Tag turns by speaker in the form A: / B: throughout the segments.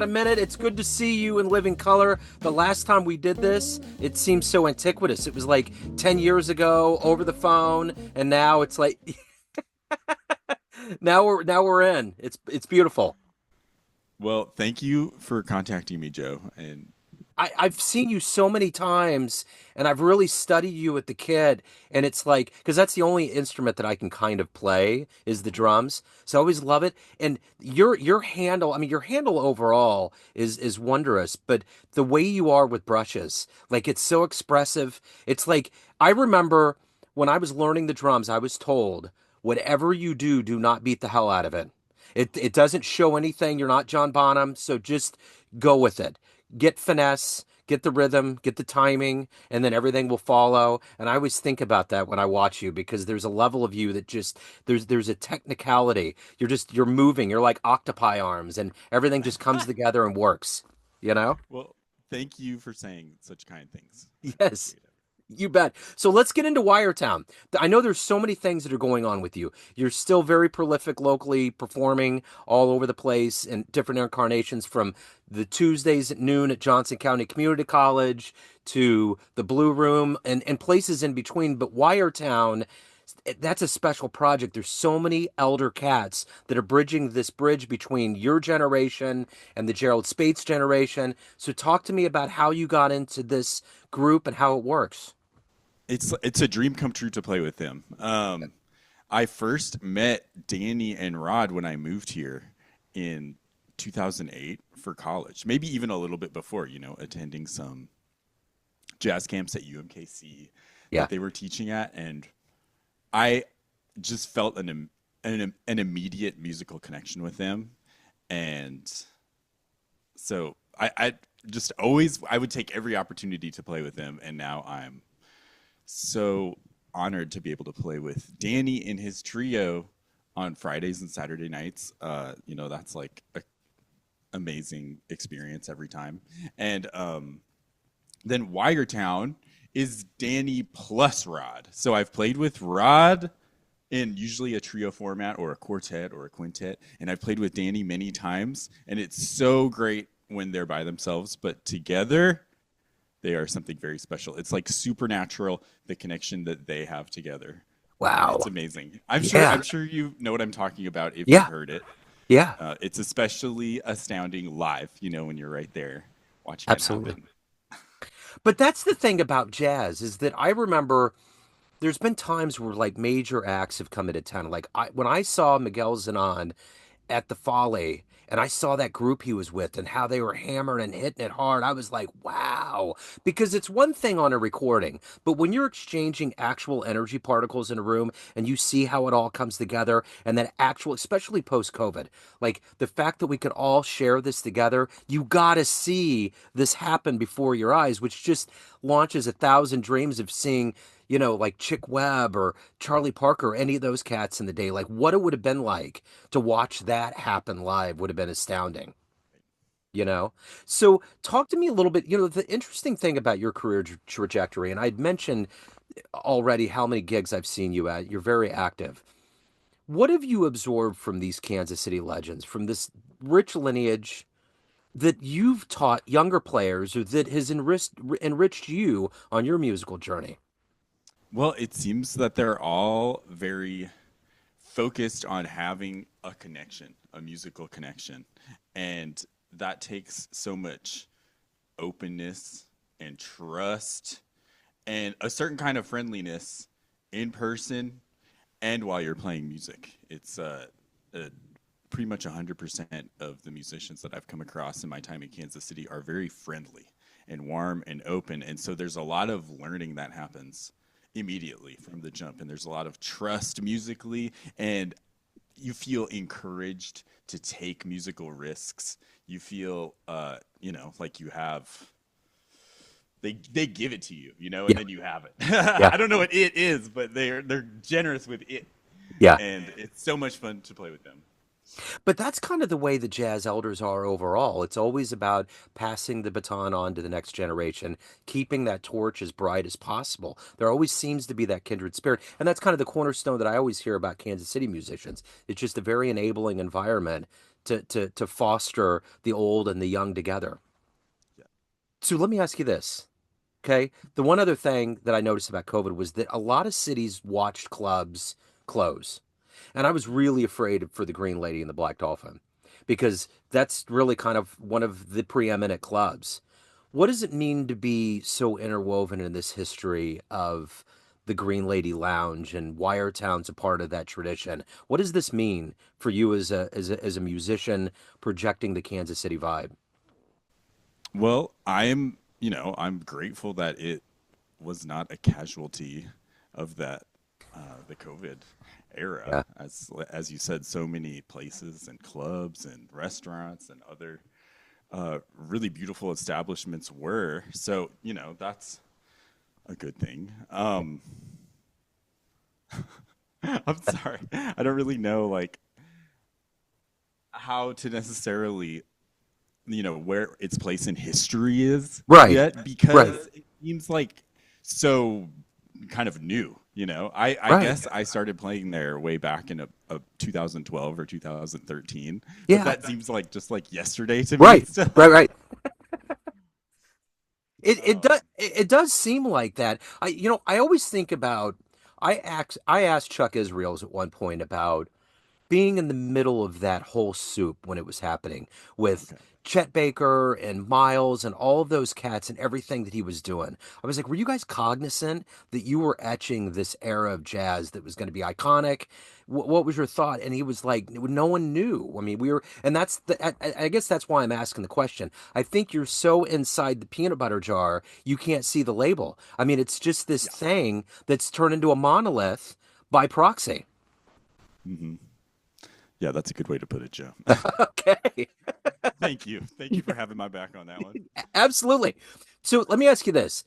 A: a minute? It's good to see you in living color. The last time we did this, it seems so antiquitous. It was like 10 years ago over the phone, and now it's like now we're in. It's beautiful.
B: Well, thank you for contacting me, Joe. And
A: I've seen you so many times, and I've really studied you at the kid, and it's like because that's the only instrument that I can kind of play is the drums. So I always love it. And your handle, I mean, your handle overall is wondrous, but the way you are with brushes, like it's so expressive. It's like I remember when I was learning the drums, I was told, whatever you do, do not beat the hell out of it. It doesn't show anything. You're not John Bonham, so just go with it. Get finesse, get the rhythm, get the timing, and then everything will follow. And I always think about that when I watch you because there's a level of you that just there's a technicality. You're moving. You're like octopi arms, and everything just comes together and works. You know?
B: well, thank you for saying such kind things. I
A: Yes.
B: appreciate it.
A: You bet. So let's get into Wiretown. I know there's so many things that are going on with you. You're still very prolific locally, performing all over the place in different incarnations from the Tuesdays at noon at Johnson County Community College to the Blue Room and places in between. But Wiretown, that's a special project. There's so many elder cats that are bridging this bridge between your generation and the Gerald Spaits generation. So talk to me about how you got into this group and how it works.
B: It's a dream come true to play with them. I first met Danny and Rod when I moved here in 2008 for college, maybe even a little bit before, attending some jazz camps at UMKC
A: Yeah.
B: that they were teaching at, and I just felt an immediate musical connection with them, and so I just always I would take every opportunity to play with them, and now I'm so honored to be able to play with Danny in his trio on Fridays and Saturday nights. That's like a amazing experience every time. And then Wiretown is Danny plus Rod. So I've played with Rod in usually a trio format or a quartet or a quintet, and I've played with Danny many times, and it's so great when they're by themselves, but together they are something very special. It's like supernatural, the connection that they have together. It's
A: Wow.
B: amazing. I'm sure
A: Yeah.
B: I'm sure you know what I'm talking about if you've
A: Yeah.
B: heard it.
A: Yeah.
B: It's especially astounding live, when you're right there watching it
A: Absolutely.
B: happen.
A: But that's the thing about jazz is that I remember there's been times where like major acts have come into town. Like when I saw Miguel Zanon at the Folly and I saw that group he was with and how they were hammering and hitting it hard, I was like, wow. Because it's one thing on a recording, but when you're exchanging actual energy particles in a room and you see how it all comes together and that actual, especially post COVID, like the fact that we could all share this together, you got to see this happen before your eyes, which just launches a thousand dreams of seeing like Chick Webb or Charlie Parker, or any of those cats in the day, like what it would have been like to watch that happen live would have been astounding, you know? So talk to me a little bit, the interesting thing about your career trajectory, and I'd mentioned already how many gigs I've seen you at. You're very active. What have you absorbed from these Kansas City legends, from this rich lineage that you've taught younger players or that has enriched you on your musical journey?
B: Well, it seems that they're all very focused on having a connection, a musical connection. And that takes so much openness and trust and a certain kind of friendliness in person and while you're playing music. It's pretty much 100% of the musicians that I've come across in my time in Kansas City are very friendly and warm and open. And so there's a lot of learning that happens immediately from the jump. And there's a lot of trust musically. And you feel encouraged to take musical risks. You feel, like you have. They give it to you, and
A: Yeah,
B: then you have it.
A: yeah,
B: I don't know what it is, but they're generous with it,
A: yeah.
B: and it's so much fun to play with them.
A: But that's kind of the way the jazz elders are overall. It's always about passing the baton on to the next generation, keeping that torch as bright as possible. There always seems to be that kindred spirit. And that's kind of the cornerstone that I always hear about Kansas City musicians. It's just a very enabling environment to foster the old and the young together.
B: Yeah.
A: So let me ask you this. Okay. The one other thing that I noticed about COVID was that a lot of cities watched clubs close. And I was
B: Mhm.
A: really afraid for the Green Lady and the Black Dolphin because that's really kind of one of the preeminent clubs. What does it mean to be so interwoven in this history of the Green Lady Lounge and Wiretown's a part of that tradition? What does this mean for you as a musician projecting the Kansas City vibe?
B: Well, I'm grateful that it was not a casualty of the COVID era.
A: Yeah.
B: As you said, so many places and clubs and restaurants and other really beautiful establishments were. So, that's a good thing. I'm sorry. I don't really know like how to necessarily, where its place in history is
A: Right.
B: yet
A: Right.
B: because it seems like so kind of new. I
A: Right.
B: guess I started playing there way back in a 2012 or 2013, but
A: Yeah.
B: that seems like just like yesterday to me
A: Right.
B: still.
A: Right. Right.
B: Um,
A: It does seem like that. I always think about I asked Chuck Israels at one point about being in the middle of that whole soup when it was happening with
B: okay.
A: Chet Baker and Miles and all of those cats and everything that he was doing. I was like, were you guys cognizant that you were etching this era of jazz that was going to be iconic? What was your thought? And he was like, no one knew. I mean, we were, and that's I guess that's why I'm asking the question. I think you're so inside the peanut butter jar, you can't see the label. I mean, it's just this
B: Yeah.
A: thing that's turned into a monolith by proxy.
B: Hmm. Yeah, that's a good way to put it, Joe.
A: Okay.
B: Thank you. Thank you for having my back on that one.
A: Absolutely. So let me ask you this.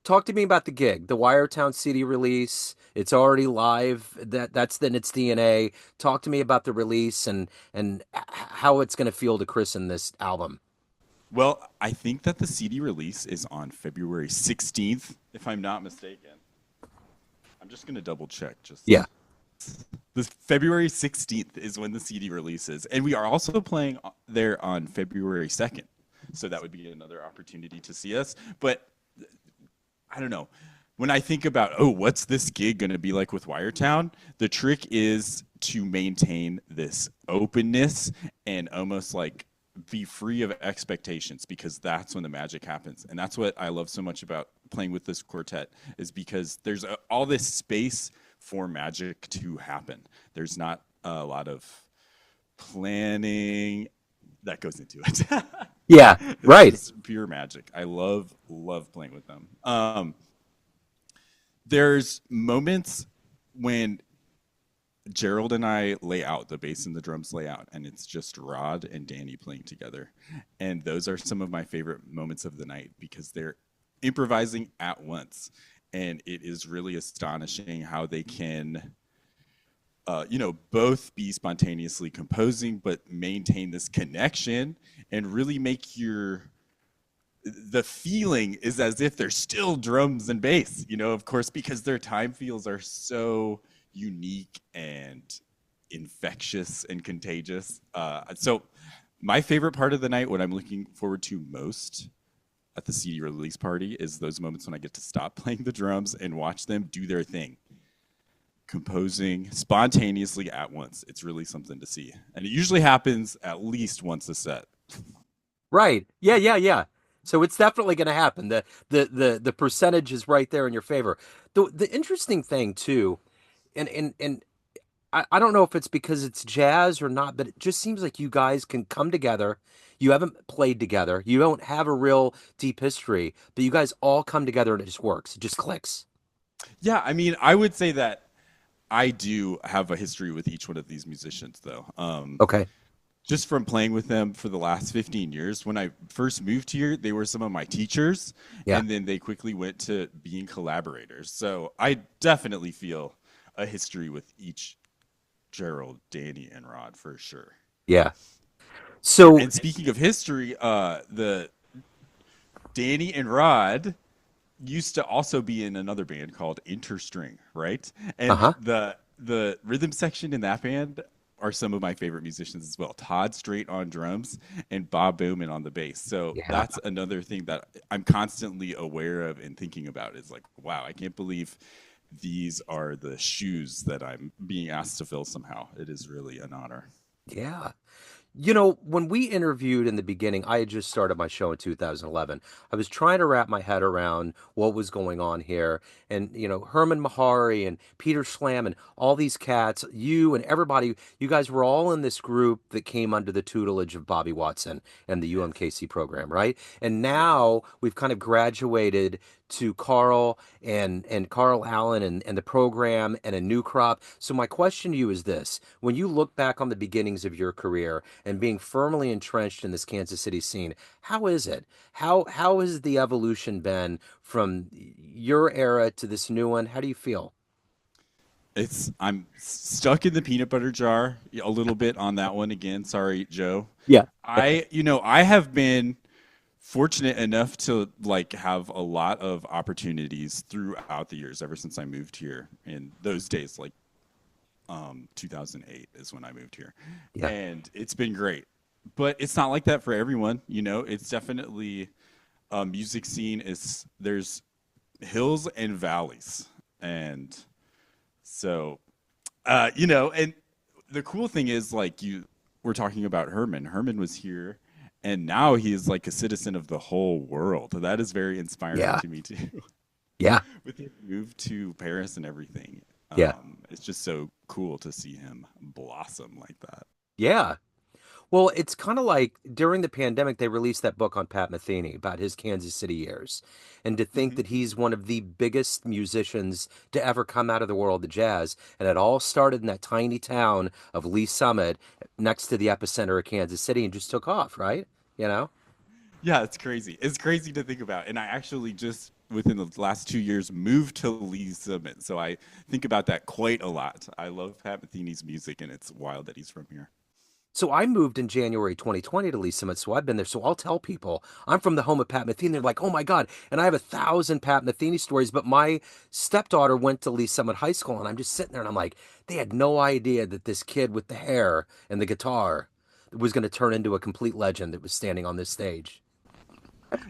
A: Talk to me about the gig, the Wiretown CD release. It's already live. That's in its DNA. Talk to me about the release and how it's going to feel to christen this album.
B: Well, I think that the CD release is on February 16th, if I'm not mistaken. I'm just going to double check.
A: Yeah.
B: The February 16th is when the CD releases. And we are also playing there on February 2nd. So that would be another opportunity to see us. But I don't know. When I think about, oh, what's this gig going to be like with Wiretown? The trick is to maintain this openness and almost like be free of expectations because that's when the magic happens. And that's what I love so much about playing with this quartet is because there's all this space for magic to happen. There's not a lot of planning that goes into it.
A: Yeah.
B: It's
A: Right.
B: just pure magic. I love playing with them. There's moments when Gerald and I lay out, the bass and the drums lay out, and it's just Rod and Danny playing together. And those are some of my favorite moments of the night because they're improvising at once. And it is really astonishing how they can, both be spontaneously composing, but maintain this connection and really make the feeling is as if they're still drums and bass, of course, because their time feels are so unique and infectious and contagious. So, my favorite part of the night, what I'm looking forward to most at the CD release party, is those moments when I get to stop playing the drums and watch them do their thing, composing spontaneously at once. It's really something to see. And it usually happens at least once a set.
A: Right. Yeah, yeah, yeah. So it's definitely going to happen. The percentage is right there in your favor. The interesting thing too, and I don't know if it's because it's jazz or not, but it just seems like you guys can come together. You haven't played together. You don't have a real deep history, but you guys all come together and it just works. It just clicks.
B: Yeah, I mean, I would say that I do have a history with each one of these musicians, though.
A: Okay.
B: Just from playing with them for the last 15 years. When I first moved here, they were some of my teachers,
A: Yeah.
B: and then they quickly went to being collaborators. So I definitely feel a history with each Gerald, Danny, and Rod for sure.
A: Yeah. So,
B: And speaking of history, the Danny and Rod used to also be in another band called Interstring, right? And
A: uh-huh.
B: the rhythm section in that band are some of my favorite musicians as well. Todd Straight on drums and Bob Bowman on the bass. So
A: Yeah.
B: that's another thing that I'm constantly aware of and thinking about is like, wow, I can't believe these are the shoes that I'm being asked to fill somehow. It is really an honor.
A: Yeah. You know, when we interviewed in the beginning, I had just started my show in 2011. I was trying to wrap my head around what was going on here. And, Herman Mahari and Peter Schlam and all these cats, you and everybody, you guys were all in this group that came under the tutelage of Bobby Watson and the
B: Yes.
A: UMKC program, right? And
B: Yes.
A: now we've kind of graduated to Carl and Carl Allen and the program and a new crop. So my question to you is this: when you look back on the beginnings of your career and being firmly entrenched in this Kansas City scene, how is it? How has the evolution been from your era to this new one? How do you feel?
B: I'm stuck in the peanut butter jar a little bit on that one again. Sorry, Joe.
A: Yeah.
B: I have been fortunate enough to like have a lot of opportunities throughout the years ever since I moved here. In those days, like 2008 is when I moved here,
A: Yeah.
B: and it's been great. But it's not like that for everyone. It's definitely music scene is there's hills and valleys, and so and the cool thing is like you we're talking about Herman. Herman was here and now he is like a citizen of the whole world. That is very inspiring
A: Yeah.
B: to me too.
A: Yeah.
B: With his move to Paris and everything.
A: Yeah.
B: It's just so cool to see him blossom like that.
A: Yeah. Well, it's kind of like during the pandemic, they released that book on Pat Metheny about his Kansas City years. And to think
B: Hmm.
A: that he's one of the biggest musicians to ever come out of the world of jazz. And it all started in that tiny town of Lee Summit next to the epicenter of Kansas City and just took off, right? You know?
B: Yeah, it's crazy. It's crazy to think about. And I actually just within the last 2 years moved to Lee Summit. So I think about that quite a lot. I love Pat Metheny's music and it's wild that he's from here.
A: So I moved in January 2020 to Lee Summit, so I've been there. So I'll tell people I'm from the home of Pat Metheny. They're like, "Oh my God!" And I have 1,000 Pat Metheny stories. But my stepdaughter went to Lee Summit High School, and I'm just sitting there, and I'm like, they had no idea that this kid with the hair and the guitar was going to turn into a complete legend that was standing on this stage.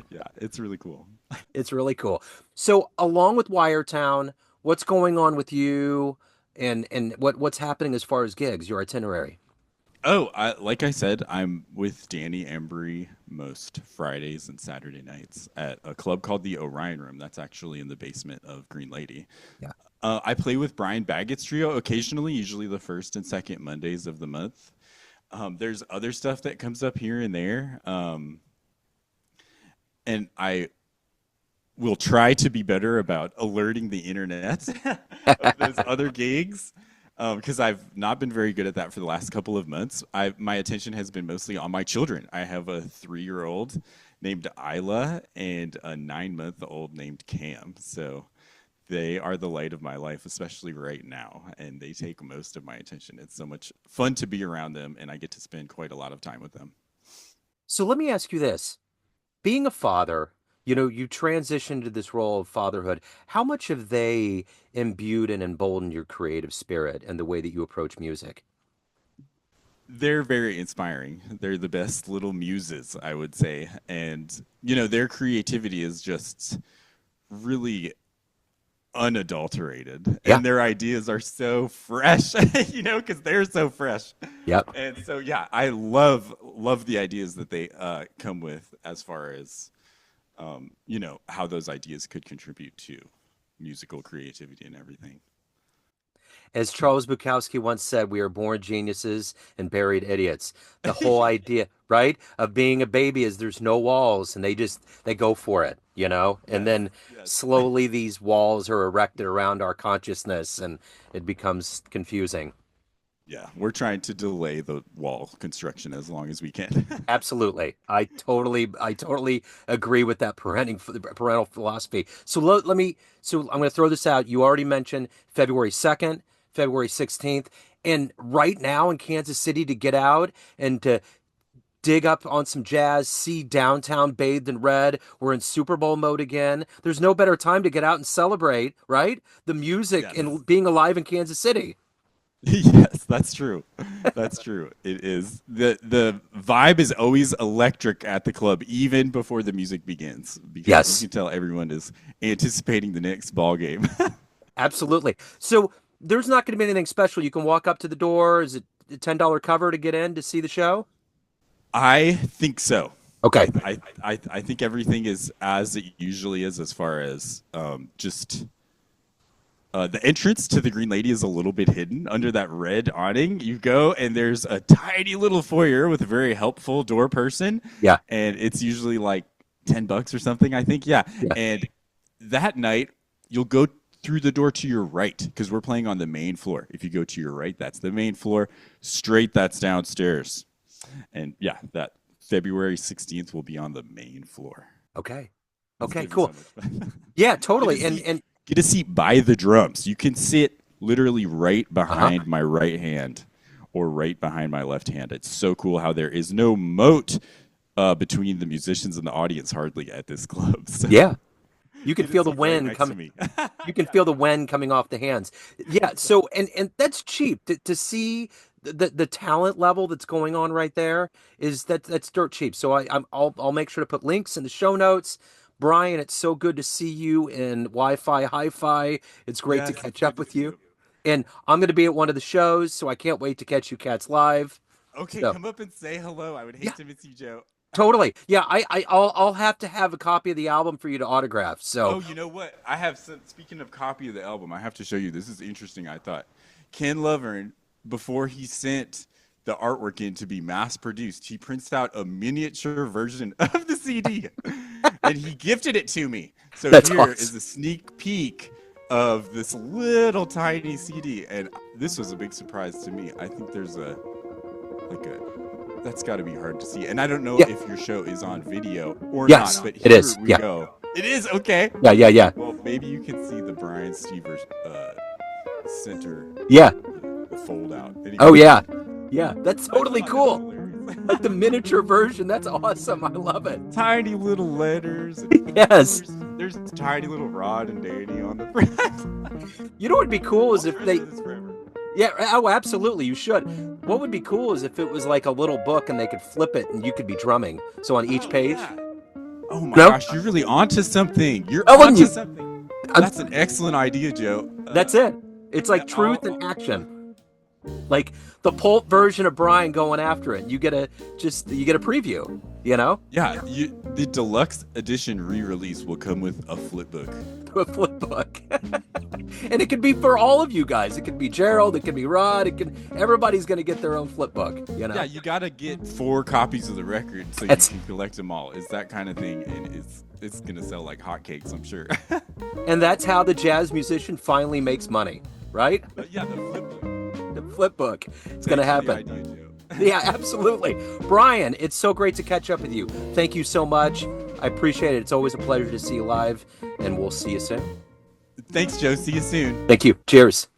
B: Yeah, it's really cool.
A: It's really cool. So along with Wiretown, what's going on with you, and what's happening as far as gigs, your itinerary?
B: Like I said, I'm with Danny Embrey most Fridays and Saturday nights at a club called the Orion Room. That's actually in the basement of Green Lady.
A: Yeah.
B: I play with Brian Baggett's trio occasionally, usually the first and second Mondays of the month. There's other stuff that comes up here and there, and I will try to be better about alerting the internet of those other gigs because I've not been very good at that for the last couple of months. My attention has been mostly on my children. I have a 3-year-old named Isla and a 9-month-old named Cam. So they are the light of my life, especially right now, and they take most of my attention. It's so much fun to be around them, and I get to spend quite a lot of time with them.
A: So let me ask you this. Being a father, you transitioned to this role of fatherhood. How much have they imbued and emboldened your creative spirit and the way that you approach music?
B: They're very inspiring. They're the best little muses, I would say. And, their creativity is just really unadulterated.
A: Yeah.
B: And their ideas are so fresh, because they're so fresh.
A: Yep.
B: And so, yeah, I love the ideas that they come with as far as, how those ideas could contribute to musical creativity and everything.
A: As Charles Bukowski once said, we are born geniuses and buried idiots. The whole idea, right, of being a baby is there's no walls and they go for it, And
B: Yes,
A: then
B: yes.
A: slowly these walls are erected around our consciousness and it becomes confusing.
B: Yeah, we're trying to delay the wall construction as long as we can.
A: Absolutely. I totally agree with that parental philosophy. So I'm going to throw this out. You already mentioned February 2nd, February 16th, and right now in Kansas City to get out and to dig up on some jazz, see downtown bathed in red. We're in Super Bowl mode again. There's no better time to get out and celebrate, right? The music
B: Yes.
A: and being alive in Kansas City.
B: Yes, that's true. That's true. It is. The vibe is always electric at the club, even before the music begins, because you
A: Yes,
B: can tell everyone is anticipating the next ball game.
A: absolutely. So there's not going to be anything special. You can walk up to the door. Is it a $10 cover to get in to see the show?
B: I think so.
A: Okay.
B: I think everything is as it usually is as far as just the entrance to the Green Lady is a little bit hidden under that red awning. You go and there's a tiny little foyer with a very helpful door person,
A: Yeah.
B: and it's usually like $10 or something, I think. Yeah.
A: Yeah.
B: And that night you'll go through the door to your right because we're playing on the main floor. If you go to your right, that's the main floor. Straight, that's downstairs. And yeah, that February 16th will be on the main floor.
A: Okay.
B: It's
A: Okay,
B: gonna be so
A: cool.
B: much fun.
A: Yeah,
B: Get a
A: totally.
B: seat.
A: And
B: Get a seat by the drums. You can sit literally right
A: uh-huh.
B: behind my right hand or right behind my left hand. It's so cool how there is no moat between the musicians and the audience hardly at this club. So
A: Yeah. You can
B: get a
A: feel the
B: seat right
A: wind
B: next to
A: coming.
B: me.
A: You can feel the wind coming off the hands. Yeah. So and that's cheap to see the talent level that's going on right there is that's dirt cheap. So I'll make sure to put links in the show notes. Brian, it's so good to see you in Wi-Fi Hi-Fi. It's great to
B: Yes, it's
A: catch
B: good
A: up
B: to
A: with
B: see
A: you.
B: you.
A: And I'm going to be at one of the shows, so I can't wait to catch you cats live.
B: Okay,
A: So
B: come up and say hello. I would
A: yeah,
B: hate to miss you, Joe.
A: totally. Yeah, I'll have to have a copy of the album for you to autograph. So
B: Oh, you know what? I have some, speaking of copy of the album, I have to show you. This is interesting, I thought. Ken Lovern, before he sent the artwork in to be mass produced, he prints out a miniature version of the CD and he gifted it to me. So
A: that's
B: here is
A: awesome.
B: a sneak peek of this little tiny CD. And this was a big surprise to me. I think there's a, like a, that's got to be hard to see. And I don't know
A: Yeah.
B: if your show is on video or not,
A: Yes,
B: but
A: it
B: here
A: is.
B: we
A: Yeah.
B: go. It is okay.
A: Yeah. Yeah. Yeah.
B: Well, maybe you can see the Brian Steever center,
A: Yeah.
B: the fold out.
A: Oh
B: Anyway,
A: yeah. Yeah. That's
B: I
A: totally
B: thought that was
A: cool.
B: hilarious.
A: Like the miniature version. That's awesome. I love it.
B: Tiny little letters. And
A: Yes.
B: there's tiny little Rod and Danny on the front.
A: You know what would be cool is
B: I'll
A: if
B: treasure
A: they,
B: this forever.
A: yeah, oh, absolutely, you should. What would be cool is if it was like a little book and they could flip it and you could be drumming. So on each
B: Oh
A: page,
B: yeah. Oh my
A: no,
B: gosh, you're really onto something. You're
A: telling
B: onto
A: you,
B: something.
A: I'm,
B: That's an excellent idea, Joe.
A: that's it. It's
B: Yeah,
A: like truth and action. Like the pulp version of Brian going after it. You get a preview, you know?
B: yeah. The deluxe edition re-release will come with a flip book.
A: A flip book. And it could be for all of you guys. It could be Gerald, it could be Rod, everybody's gonna get their own flip book, you know?
B: Yeah, you gotta get 4 copies of the record so
A: That's
B: you can collect them all. It's that kind of thing, and it's gonna sell like hotcakes, I'm sure.
A: and that's how the jazz musician finally makes money, right?
B: Yeah, the flip book.
A: The flip book. It's gonna
B: Thanks for the
A: happen.
B: idea, Joe.
A: Yeah, absolutely. Brian, it's so great to catch up with you. Thank you so much. I appreciate it. It's always a pleasure to see you live, and we'll see you soon.
B: Thanks, Joe. See you soon.
A: Thank you. Cheers.